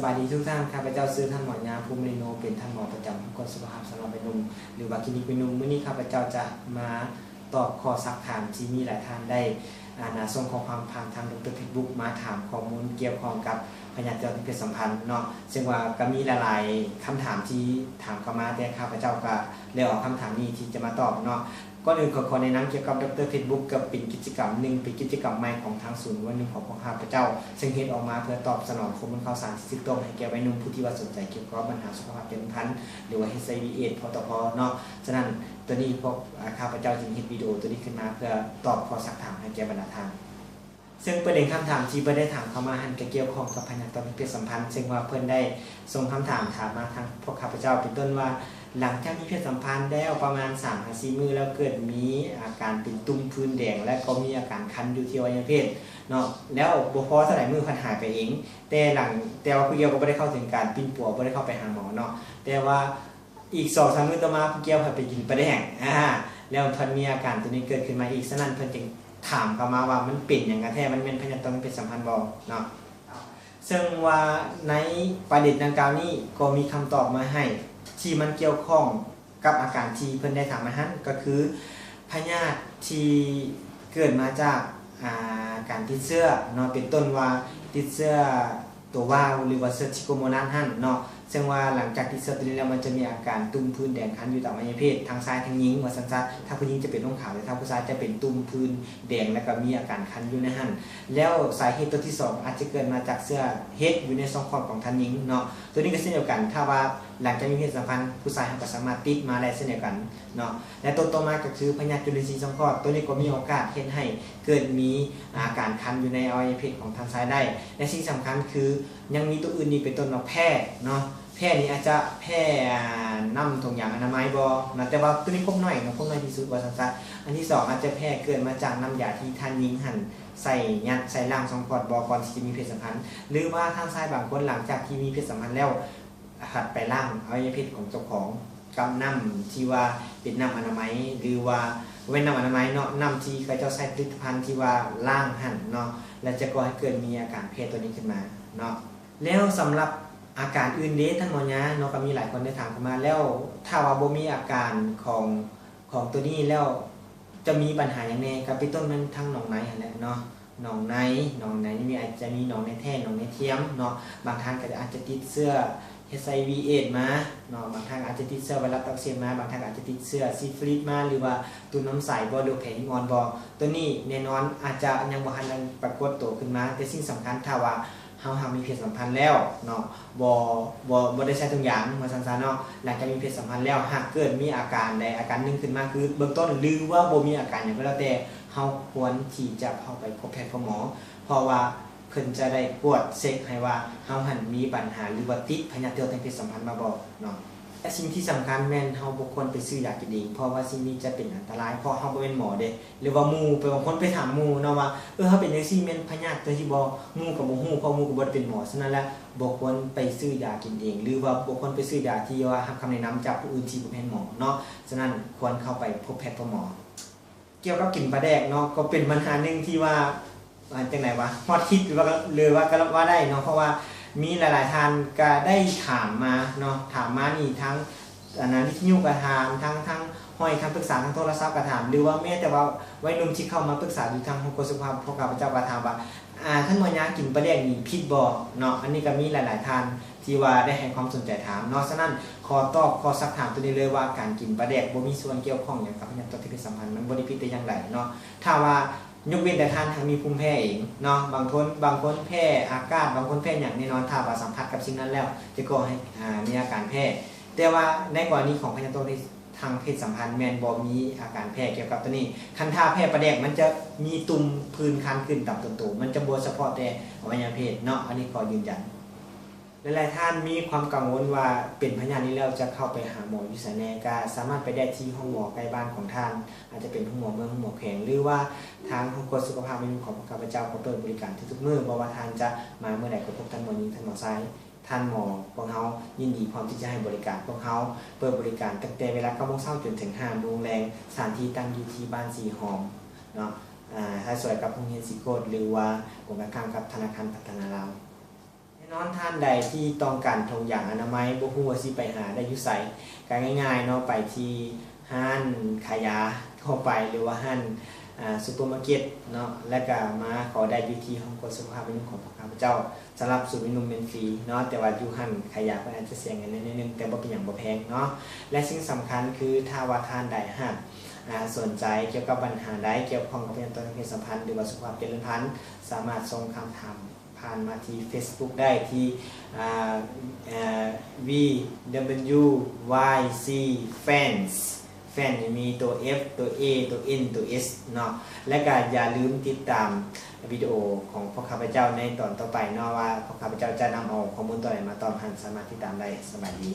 บายดีทุกท่านข้าพเจ้าซื้อท่านหมอยาภูมิโนเป็นท่านหมอประจำกรมสุขภาพสำหรับเป็นหนุ่มหรือว่าคลินิกเป็นหนุ่มมื้อนี้ข้าพเจ้าจะมาตอบข้อซักถามที่มีหลายท่านได้ส่งข้อความผ่านทางดร. Facebook มาถามข้อมูลเกี่ยวข้องกับพยาธิเพศสัมพันธ์เนาะซึ่งว่าก็มีหลายๆคำถามที่ถามเข้ามาแต่ข้าพเจ้าก็เลยออกคำถามนี้ที่จะมาตอบเนาะก็อื่นขอแนะนำเกี่ยวกับดร. Facebook กับเป็นกิจกรรมหนึ่งเป็นกิจกรรมใหม่ของทางศูนย์วันหนึ่งของข้าพเจ้าซึ่งเฮ็ดออกมาเพื่อตอบสนองข้อมูลข่าวสารที่ถูกต้องให้แก่วัยรุ่นผู้ที่ว่าสนใจเกี่ยวกับปัญหาสุขภาพเพศสัมพันธ์หรือว่า HIV/AIDS พตพเนาะฉะนั้นตัวนี้พวกข้าพเจ้าจึงเฮ็ดวิดีโอตัวนี้ขึ้นมาเพื่อตอบข้อซักถามให้แก่บรรดาท่านซึ่งประเด็นคำถามที่เพิ่นได้ถามเข้ามาหันเกี่ยวข้องกับพยาธิเพศสัมพันธ์ซึ่งว่าเพิ่นได้ส่งคำถามมาทางพวกข้าพเจ้าเป็นต้นว่าหลังจากมีเพศสัมพันธ์แล้วประมาณ 3-4 มื้อแล้วเกิดมีอาการเป็นตุ่มผื่นแดงและก็มีอาการคันอยู่ที่อวัยวะเพศเนาะแล้วบ่พอเท่าไหร่มื้อพันหายไปเองแต่ว่าผู้เกี่ยวก็บ่ได้เข้าถึงการปิ้นปัวบ่ได้เข้าไปหาหมอเนาะแต่ว่าอีก 2-3 มื้อต่อมาผู้เกี่ยวไปกินปลาแดงแล้วเพิ่นมีอาการตัวนี้เกิดขึ้นมาอีกฉะนั้นเพิ่นจึงถามเข้ามาว่ามันเป็นหยังกันแท้มันเป็นพยาธิเพศสัมพันธ์บ่เนาะซึ่งว่าในประเด็นดังกล่าวนี้ก็มีคำตอบมาให้ที่มันเกี่ยวข้องกับอาการที่เพิ่นได้ถามมาหั่นก็คือพยาธิที่เกิดมาจากการติดเชื้อเนาะเป็นต้นว่าติดเชื้อตัววาวหรือว่าเชื้อชิโกโมนัสหั่นเนาะซึ่งว่าหลังจากติดเชื้อตัวนี้แล้วมันจะมีอาการตุ่มผื่นแดงคันอยู่ตามอวัยวะเพศทางซ้ายทางหญิงว่าซั่นซะถ้าผู้หญิงจะเป็นน้องขาวแต่ถ้าผู้ชายจะเป็นตุ่มผื่นแดงแล้วก็มีอาการคันอยู่ในหั่นแล้วสาเหตุตัวที่2อาจจะเกิดมาจากเชื้อเฮดอยู่ในช่องคลอดของท่านหญิงเนาะตัวนี้ก็เช่นเดียวกันถ้าว่าหลังจากมีเพศสัมพันธ์ผู้ชายก็สามารถติดมาได้เช่นเดียวกันเนาะและตัวต่อมาก็คือพยาธิจุลินทรีย์ช่องคลอดตัวนี้ก็มีโอกาสเฮ็ดให้เกิดมีอาการคันอยู่ในอวัยวะเพศของท่านชายได้และสิ่งสำคัญคือยังมีตัวอื่นนี่เป็นต้นว่าแพร่เนาะแพร่นี้อาจจะแพร่น้ำถุงยางอนามัยบ่นะแต่ว่าตัวนี้พบน้อยนะพบน้อยที่สุดว่าซั่นซะอันที่2อาจจะแพร่เกิดมาจากน้ำยาที่ท่านหญิงหั่นใส่ยัดใส่ร่างช่องคลอดบ่ก่อนที่จะมีเพศสัมพันธ์หรือว่าทางชายบางคนหลังจากที่มีเพศสัมพันธ์แล้วหัดไปล้างอวัยวะเพศของเจ้าของกับน้ำที่ว่าเป็นน้ำอนามัยหรือว่าเว้นน้ำอนามัยเนาะน้ำที่เขาเจ้าใช้ผลิตภัณฑ์ที่ว่าล้างหั่นเนาะและจะก่อให้เกิดมีอาการเพศตัวนี้ขึ้นมาเนาะแล้วสำหรับอาการอื่นเด้ท่านหมอยาเนาะก็มีหลายคนได้ถามเข้ามาแล้วถ้าว่าบ่มีอาการของตัวนี้แล้วจะมีปัญหาอย่างแน่ก็เป็นต้นมันทั้งหนองในหั่นแหละเนาะหนองในนี่อาจจะมีหนองในแท้หนองในเทียมเนาะบางท่านก็อาจจะติดเชื้อHIV/AIDS มาเนาะบางท่านอาจจะติดเชื้อไวรัสตับอักเสบมาบางท่านอาจจะติดเชื้อซิฟิลิสมาหรือว่าตุ่มน้ำใสบ่หรือแผลหิมอ่อนบ่ตัวนี้แน่นอนอาจจะยังบ่ทันปรากฏตัวขึ้นมาแต่สิ่งสำคัญถ้าว่าเฮามีเพศสัมพันธ์แล้วเนาะบ่ได้ใช้ทุกอย่างว่าซั่นๆเนาะหลังจากมีเพศสัมพันธ์แล้วหากเกิดมีอาการใดอาการหนึงขึ้นมาคือเบื้องต้นหรือว่าบ่มีอาการหยังก็แล้วแต่เฮาควรที่จะเข้าไปพบแพทย์พบหมอเพราะว่าเพิ่นจะได้ตรวจเช็คให้ว่าเฮาหันมีปัญหาหรือว่าติดพยาธิเพศสัมพันธ์มาบ่เนาะและสิ่งที่สำคัญแม่นเฮาบ่ควรไปซื้อยากินเองเพราะว่าสิ่งนี้จะเป็นอันตรายเพราะเฮาบ่เป็นหมอเด้หรือว่าหมู่ไปบางคนไปถามหมู่เนาะว่าเฮาเป็นจังซี่แม่นพยาธิตัวที่บ่หมู่ก็บ่ฮู้เพราะหมู่ก็บ่ได้เป็นหมอฉะนั้นแล้วบ่ควรไปซื้อยากินเองหรือว่าบ่ควรไปซื้อยาที่ว่ารับคำแนะนำจากผู้อื่นที่บ่แม่นหมอเนาะฉะนั้นควรเข้าไปพบแพทย์พบหมอเกี่ยวกับกินปลาแดกเนาะก็เป็นปัญหานึงที่ว่าจังได๋วะฮอดคิดเลยว่าก็ว่าได้เนาะเพราะว่ามีหลายๆท่านก็ได้ถามมาเนาะถามมานี่ทั้งวิทยุก็ถามทั้งห้อยคำปรึกษาทางโทรศัพท์ก็ถามหรือว่าแม้แต่ว่าวัยรุ่นที่เข้ามาปรึกษาอยู่ทางองค์กรสุขภาพพวกข้าพเจ้าก็ถามว่าท่านหมอยากินปลาแดกนี่ผิดบ่เนาะอันนี้ก็มีหลายๆท่านที่ว่าได้ให้ความสนใจถามเนาะฉะนั้นขอตอบข้อซักถามตัวนี้เลยว่าการกินปลาแดกบ่มีส่วนเกี่ยวข้องหยังกับพยาธิเพศสัมพันธ์มันบ่ได้ผิดแต่อย่างใดเนาะถ้าว่ายกเว้นแต่ท่านมีภูมิแพ้เองเนาะบางคนแพ้อากาศบางคนแพ้อย่างแน่นอนถ้าว่าสัมผัสกับสิ่งนั้นแล้วจะก่อให้มีอาการแพ้แต่ว่าในกรณีของพยาธิทางเพศสัมพันธ์แม่นบ่มีอาการแพ้เกี่ยวกับตัวนี้คันถ้าแพ้ปลาแดกมันจะมีตุ่มผื่นคันขึ้นตามต้นตัวมันจะบ่เฉพาะแต่อวัยวะเพศเนาะอันนี้ขอยืนยันหลายๆท่านมีความกังวลว่าเป็นพยาธินี้แล้วจะเข้าไปหาหมออยู่ไสแน่ก็สามารถไปได้ที่ห้องหมอใกล้บ้านของท่านอาจจะเป็นห้องหมอเมืองห้องหมอแขวงหรือว่าทางองค์กรสุขภาพของข้าพเจ้าก็เปิดบริการทุกๆมื้อบ่ว่าท่านจะมาเมื่อใดก็พบท่านหมอหญิงท่านหมอชายท่านหมอพวกเฮายินดีพร้อมที่จะให้บริการพวกเฮาเปิดบริการตั้งแต่เวลา 9:00 นจนถึง 5:00 นแรงสถานที่ตั้งอยู่ที่บ้านสีหอมเนาะท้ายซอยกับโรงเรียนสีโคตรหรือว่ากรมการค้ากับธนาคารพัฒนาลาว นอนท่านใดที่ต้องการถุงยางอนามัยบ่ฮู้ว่าสิไปหาได้อยู่ไสก็ง่ายๆเนาะไปที่ห้านขายยาทั่วไปหรือว่าห้านซุปเปอร์มาร์เก็ตเนาะแล้วก็มาขอได้อยู่ที่ห้องกฎสุขภาพบำรุงของพระข้าพเจ้าสำหรับสูตรวิตามินเป็นฟรีเนาะแต่ว่าอยู่ห้านขายยาเพิ่นอาจจะเสียเงินนิดนึงแต่บ่เป็นหยังบ่แพงเนาะและสิ่งสำคัญคือถ้าว่าท่านใดสนใจเกี่ยวกับปัญหาใดเกี่ยวข้องกับเรื่องต้นเพศสัมพันธ์หรือว่าสุขภาพเจริญพันธุ์สามารถส่งคำถามผ่านมาที่ Facebook ได้ที่VWYC Fans แฟนมีตัว F ตัว A ตัว N ตัว S เนาะและก็อย่าลืมติดตามวิดีโอของพวกข้าพเจ้าในตอนต่อไปเนาะว่าพวกข้าพเจ้าจะนำเอาข้อมูลตัวไหนมาตอบหันสามารถติดตามได้สวัสดี